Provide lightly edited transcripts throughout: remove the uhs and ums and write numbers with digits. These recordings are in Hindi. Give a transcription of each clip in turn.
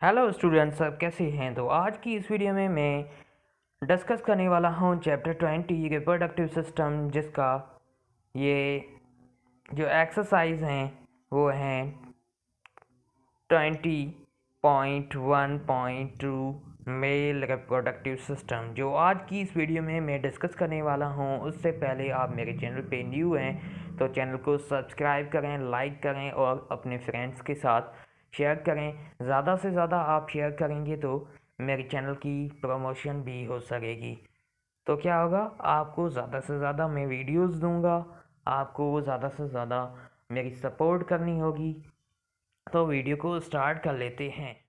हेलो स्टूडेंट्स, सब कैसे हैं। तो आज की इस वीडियो में मैं डिस्कस करने वाला हूं चैप्टर 20 रिप्रोडक्टिव सिस्टम, जिसका ये जो एक्सरसाइज हैं वो हैं 20.1.2 मेल रिप्रोडक्टिव सिस्टम। जो आज की इस वीडियो में मैं डिस्कस करने वाला हूं, उससे पहले आप मेरे चैनल पे न्यू हैं तो चैनल को सब्सक्राइब करें, लाइक करें और अपने फ्रेंड्स के साथ शेयर करें। ज़्यादा से ज़्यादा आप शेयर करेंगे तो मेरे चैनल की प्रमोशन भी हो सकेगी। तो क्या होगा, आपको ज़्यादा से ज़्यादा मैं वीडियोस दूंगा, आपको ज़्यादा से ज़्यादा मेरी सपोर्ट करनी होगी। तो वीडियो को स्टार्ट कर लेते हैं।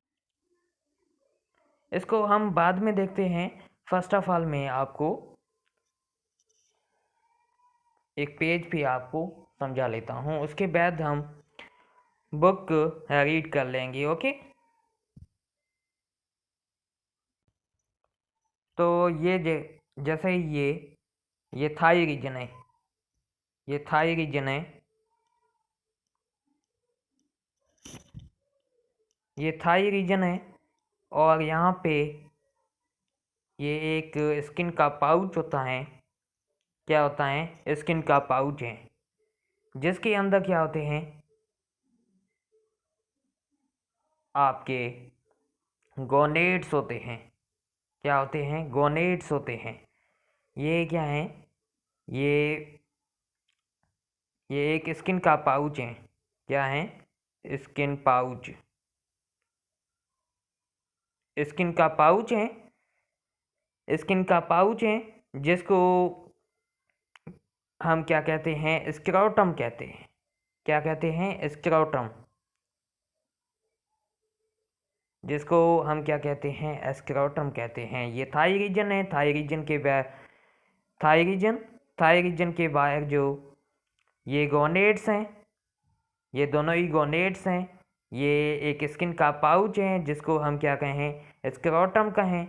इसको हम बाद में देखते हैं। फर्स्ट ऑफ ऑल मैं आपको एक पेज पे आपको समझा लेता हूँ, उसके बाद हम बुक रीड कर लेंगे। ओके, तो ये जैसे ये थाई रीजन है, ये थाई रीजन है, ये थाई रीजन है। और यहाँ पे ये एक स्किन का पाउच होता है। क्या होता है? स्किन का पाउच है, जिसके अंदर क्या होते हैं आपके गोनेट्स होते हैं। क्या होते हैं? गोनेट्स होते हैं। ये क्या है? ये ये एक स्किन का पाउच है। क्या है? स्किन पाउच, स्किन का पाउच है, स्किन का पाउच है, जिसको हम क्या कहते हैं? स्क्रोटम कहते हैं। क्या कहते हैं? स्क्रोटम। जिसको हम क्या कहते हैं? स्क्रोटम कहते हैं। ये थाई रीजन है। थाई रीजन के बाद थाई रीजन के बाहर जो ये गोनेट्स हैं, ये दोनों ही गोनेट्स हैं। ये एक स्किन का पाउच है, जिसको हम क्या कहें? स्क्रोटम कहें।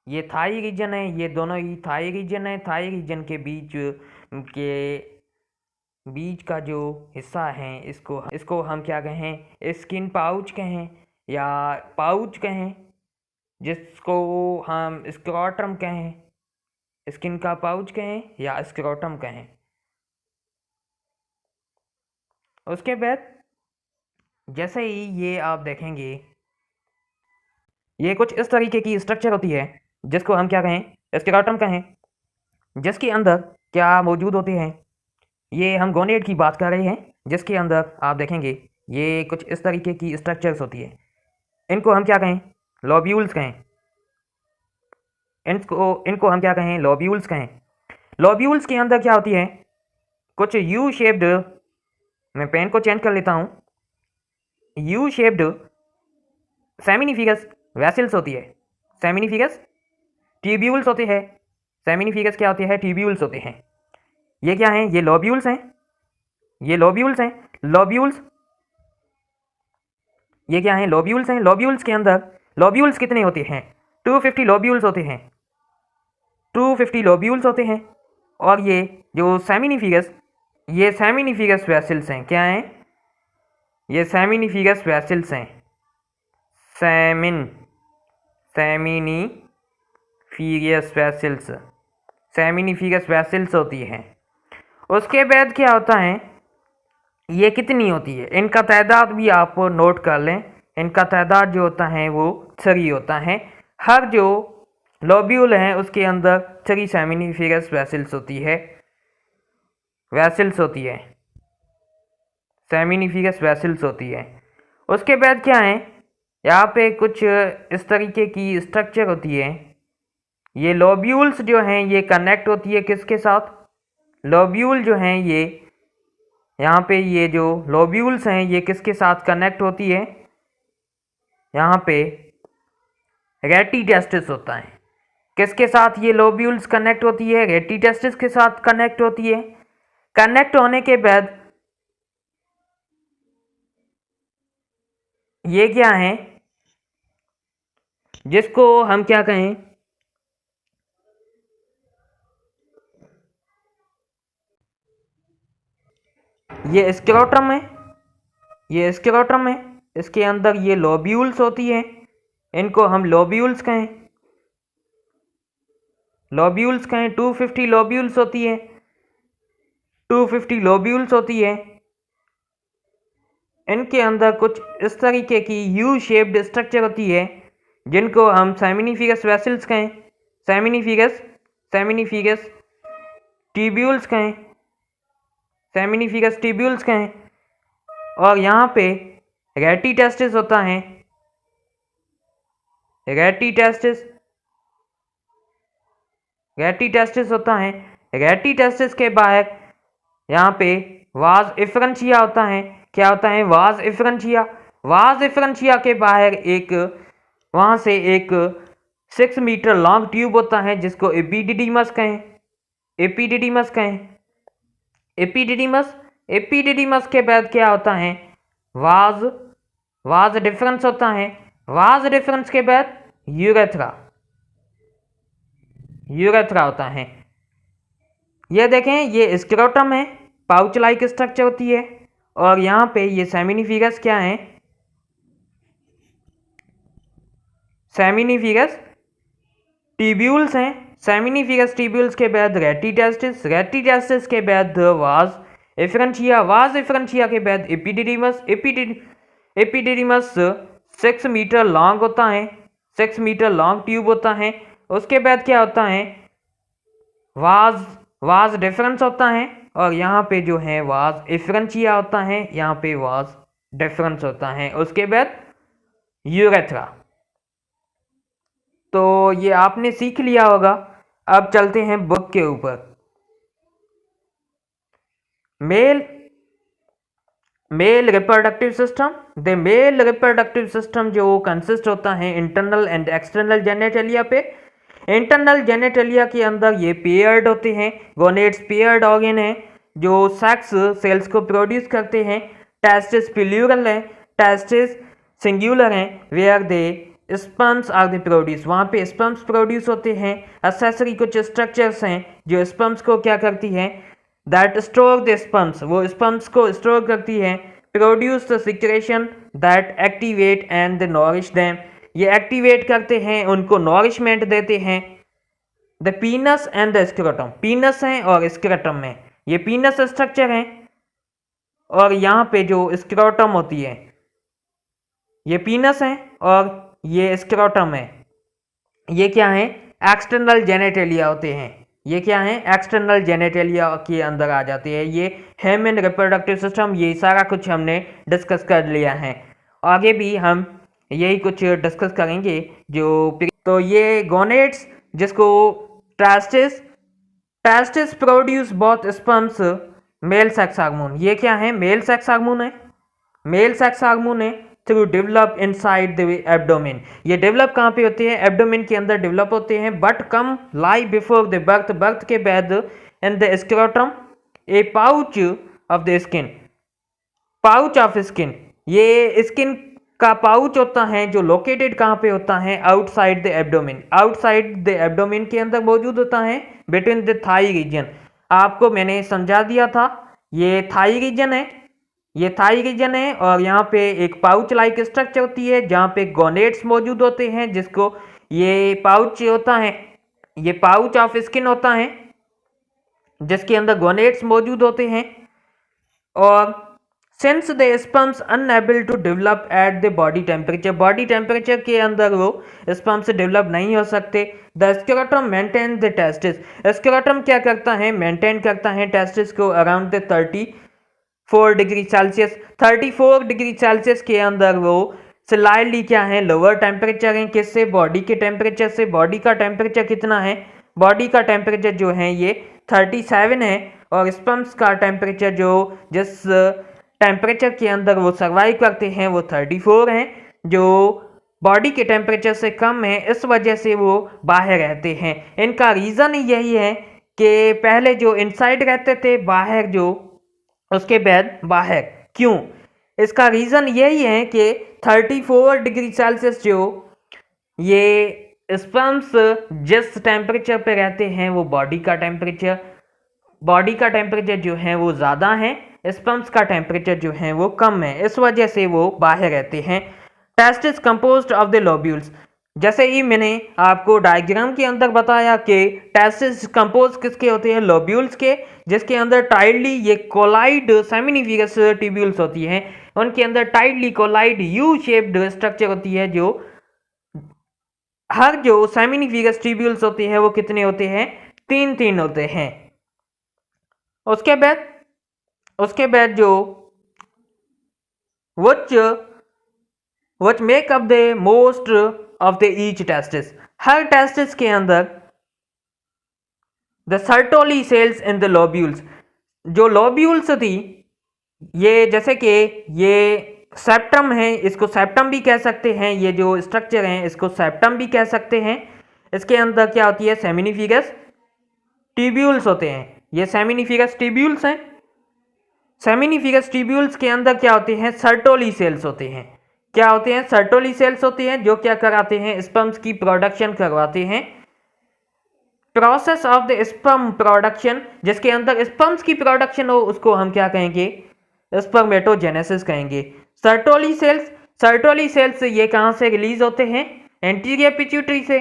ये थाई रीजन है, ये दोनों ही थाई रीजन है। थाई रीजन के बीच का जो हिस्सा है, इसको हम क्या कहें? स्किन पाउच कहें या पाउच कहें, जिसको हम स्क्रोटम कहें। स्किन का पाउच कहें या स्क्रोटम कहें। उसके बाद जैसे ही ये आप देखेंगे, ये कुछ इस तरीके की स्ट्रक्चर होती है, जिसको हम क्या कहें? स्क्रोटम कहें। जिसके अंदर क्या मौजूद होते हैं? ये हम गोनेट की बात कर रहे हैं, जिसके अंदर आप देखेंगे ये कुछ इस तरीके की स्ट्रक्चर्स होती है। इनको हम क्या कहें? लोब्यूल्स कहें। इनको हम क्या कहें? लोब्यूल्स कहें। लोब्यूल्स के अंदर क्या होती है? कुछ यू शेप्ड, मैं पेन को चेंज कर लेता हूँ, यू शेप्ड सेमिनिफिगस वैसल्स होती है। सेमिनिफिगस ट्यूब्यूल्स होते हैं। सेमिनिफिगस क्या होते हैं? ट्यूब्यूल्स होते हैं। ये क्या हैं? ये लोब्यूल्स हैं। ये लोब्यूल्स हैं। लोब्यूल्स, ये क्या हैं? लोब्यूल्स हैं। लोब्यूल्स के अंदर लोब्यूल्स कितने होते हैं? 250 लोब्यूल्स होते हैं। 250 लोब्यूल्स होते हैं। और ये जो सेमिनिफिगस, ये सेमिनिफिगस वैसल्स हैं। क्या हैं? ये सेमिनिफिगस वैसल्स हैं। सेमिनिफिगस वैसल्स, सेमिनिफिगस वैसल्स होती हैं। उसके बाद क्या होता है? ये कितनी होती है? इनका तादाद भी आप नोट कर लें। इनका तादाद जो होता है वो 3 होता है। हर जो लोब्यूल है उसके अंदर 3 सेमिनिफिगस वैसल्स होती है। सेमिनिफिगस वैसल्स होती है। उसके बाद क्या है? यहाँ पे कुछ इस तरीके की स्ट्रक्चर होती है। ये लोब्यूल्स जो हैं ये कनेक्ट होती है किसके साथ? लोब्यूल जो हैं ये, यहाँ पे ये जो लोब्यूल्स हैं ये किसके साथ कनेक्ट होती है? यहाँ पे रेटिटेस्टिस होता है। किसके साथ ये लोब्यूल्स कनेक्ट होती है? रेटिटेस्टिस के साथ कनेक्ट होती है। कनेक्ट होने के बाद ये क्या है? जिसको हम क्या कहें? ये स्क्रोटम है। ये स्क्रोटम है। इसके अंदर ये लोब्यूल्स होती हैं, इनको हम लोब्यूल्स कहें, 250 लोब्यूल्स होती है, 250 लोब्यूल्स होती है। इनके अंदर कुछ इस तरीके की यू शेप्ड स्ट्रक्चर होती है जिनको हम सेमिनिफिगस वेसल्स कहें, सेमिनिफिगस ट्यूब्यूल्स कहें, और यहाँ पे रेटी टेस्टिस होता है, रेटी टेस्टिस के बाहर यहाँ पे वाज इफ्रंशिया होता है। क्या होता है? वाज इफ्रंशिया के बाहर एक वहाँ से एक 6 मीटर लॉन्ग ट्यूब होता है जिसको एपिडिडीमस कहें। एपिडिडीमस के बाद क्या होता है? वाज डिफरेंस होता है। वाज डिफरेंस के बाद यूरेथ्रा होता है। ये देखें, ये स्क्रोटम है, पाउच लाइक स्ट्रक्चर होती है, और यहाँ पे ये सेमिनिफिगस क्या है? सेमिनिफिगस ट्यूब्यूल्स हैं। सेमिनिफिगस ट्यूब्यूल्स के बाद रेटी टेस्टिस के बाद वाज इफ्रंशिया के बाद एपिडिडीमस 6 मीटर लॉन्ग होता है, 6 मीटर लॉन्ग ट्यूब होता है। उसके बाद क्या होता है? वाज डिफरेंस होता है, और यहाँ पे जो है वाज इफ्रंशिया होता है, यहाँ पे वाज डिफरेंस होता है। उसके बाद यूरेथ्रा। तो ये आपने सीख लिया होगा। अब चलते हैं बुक के ऊपर। मेल रिप्रोडक्टिव सिस्टम जो कंसिस्ट होता है इंटरनल एंड एक्सटर्नल जेनेटलिया पे। इंटरनल जेनेटलिया के अंदर ये पेयर्ड होते हैं, गोनेड्स पेयर्ड ऑर्गन है जो सेक्स सेल्स को प्रोड्यूस करते हैं। टेस्टिस प्लूरल है, टेस्टिस सिंगुलर है, where they sperms are the produce, वहाँ पे स्पर्म्स प्रोड्यूस होते हैं। एक्सेसरी कुछ स्ट्रक्चर्स हैं जो स्पर्म्स को क्या करती हैं? दैट स्टोर द स्पर्म्स, वो स्पर्म्स को स्टोर करती है। Produce the secretion that activate and the nourish them, ये एक्टिवेट करते हैं, उनको नॉरिशमेंट देते हैं। द पीनस एंड द स्क्रोटम, पीनस है और स्क्रोटम में, ये पीनस स्ट्रक्चर है, और यहाँ पे जो स्क्रोटम होती है, ये पीनस है और ये स्क्रोटम है। ये क्या है? एक्सटर्नल जेनेटेलिया होते हैं। ये क्या है? एक्सटर्नल जेनेटेलिया के अंदर आ जाते हैं। ये ह्यूमन रिप्रोडक्टिव सिस्टम, ये सारा कुछ हमने डिस्कस कर लिया है। आगे भी हम यही कुछ डिस्कस करेंगे। तो ये गोनेड्स, जिसको testis produce both sperms male sex hormone, ये क्या है? मेल सेक्स हार्मोन है through develop inside the abdomen. ये डेवलप कहाँ पे होते हैं? एब्डोमेन के अंदर डेवलप होते हैं, but come lie before the birth के बाद in the scrotum A pouch of skin, ये स्किन का पाउच होता है जो लोकेटेड कहाँ पे होता है? आउटसाइड द एब्डोमेन के अंदर मौजूद होता है, बिटवीन द थाई रीजन। आपको मैंने समझा दिया था, ये थाई रीजन है, और यहाँ पे एक पाउच लाइक स्ट्रक्चर होती है जहाँ पे गोनेड्स मौजूद होते हैं, जिसको ये पाउच होता है, ये पाउच ऑफ स्किन होता है जिसके अंदर गोनेड्स मौजूद होते हैं। और since the sperms unable to develop at the body temperature के अंदर वो स्पर्म्स डेवलप नहीं हो सकते, the scrotum maintain the testis, scrotum क्या करता है? मेंटेन करता है टेस्टिस को अराउंड द 34 डिग्री सेल्सियस के अंदर। वो स्लाइडली क्या है? लोअर टेम्परेचर है। किससे? बॉडी के टेम्परेचर से। बॉडी का टेम्परेचर कितना है? बॉडी का टेम्परेचर जो है ये 37 है, और स्पर्म्स का टेम्परेचर जो जिस टेम्परेचर के अंदर वो सर्वाइव करते हैं वो 34 है, जो बॉडी के टेम्परेचर से कम है। इस वजह से वो बाहर रहते हैं। इनका रीज़न यही है कि पहले जो इनसाइड रहते थे, बाहर जो, उसके बाद बाहर। क्यों? इसका रीज़न यही है कि 34 डिग्री सेल्सियस जो ये स्पर्म्स जिस टेम्परेचर पे रहते हैं वो बॉडी का टेम्परेचर जो है वो ज़्यादा है, स्पर्म्स का टेम्परेचर जो है वो कम है, इस वजह से वो बाहर रहते हैं। Testis composed of the lobules, जैसे ही मैंने आपको डायग्राम के अंदर बताया कि टेस्टिस कंपोज किसके होते हैं, लोब्यूल्स के, जिसके अंदर टाइडली ये कोलाइड सेमिनिफिगस ट्यूब्यूल्स होती हैं, उनके अंदर tightly coiled U shaped structure होती है, जो हर जो सेमिनिफिगस ट्यूब्यूल्स होते हैं वो कितने होते हैं, 3 होते हैं। उसके बाद जो which make up the most of the each testis, her testis के अंदर the Sertoli cells in the lobules, जो लोब्यूल्स थी, ये जैसे कि ये सेप्टम है, इसको सेप्टम भी कह सकते हैं, ये जो स्ट्रक्चर है इसको सेप्टम भी कह सकते हैं। इसके अंदर क्या होती है, सेमिनिफिगस ट्यूब्यूल्स होते हैं, ये सेमिनिफिगस ट्यूब्यूल्स हैं। सेमिनिफिगस ट्यूब्यूल्स के अंदर क्या होते हैं, सर्टोली सेल्स होते हैं। क्या होते हैं, सर्टोली सेल्स होते हैं, जो क्या कराते हैं, स्पर्म्स की प्रोडक्शन करवाते हैं। Process of the sperm production, जिसके अंदर स्पर्म्स की प्रोडक्शन हो उसको हम क्या कहेंगे, स्पर्मेटोजेनेसिस कहेंगे। सर्टोली सेल्स ये कहां से रिलीज होते हैं, एंटीरियर पिट्यूटरी से।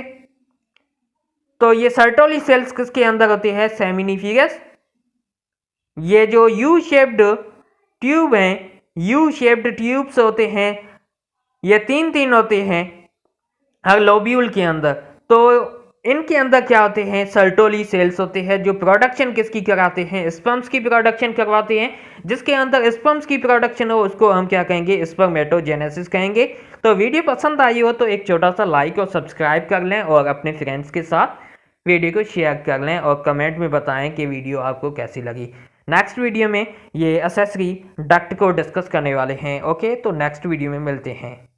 तो ये सर्टोली सेल्स किसके अंदर होते हैं, सेमिनिफिगस। ये जो यू शेप्ड ट्यूब हैं, यू शेप्ड ट्यूब्स होते हैं, ये 3 होते हैं हर लोब्यूल के अंदर। तो इनके अंदर क्या होते हैं, सर्टोली सेल्स होते हैं, जो प्रोडक्शन किसकी कराते हैं, स्पर्म्स की प्रोडक्शन करवाते हैं। जिसके अंदर स्पर्म्स की प्रोडक्शन हो उसको हम क्या कहेंगे, स्पर्मेटोजेनेसिस कहेंगे। तो वीडियो पसंद आई हो तो एक छोटा सा लाइक और सब्सक्राइब कर लें, और अपने फ्रेंड्स के साथ वीडियो को शेयर कर लें, और कमेंट में बताएं कि वीडियो आपको कैसी लगी। नेक्स्ट वीडियो में ये एक्सेसरी डक्ट को डिस्कस करने वाले हैं। ओके, तो नेक्स्ट वीडियो में मिलते हैं।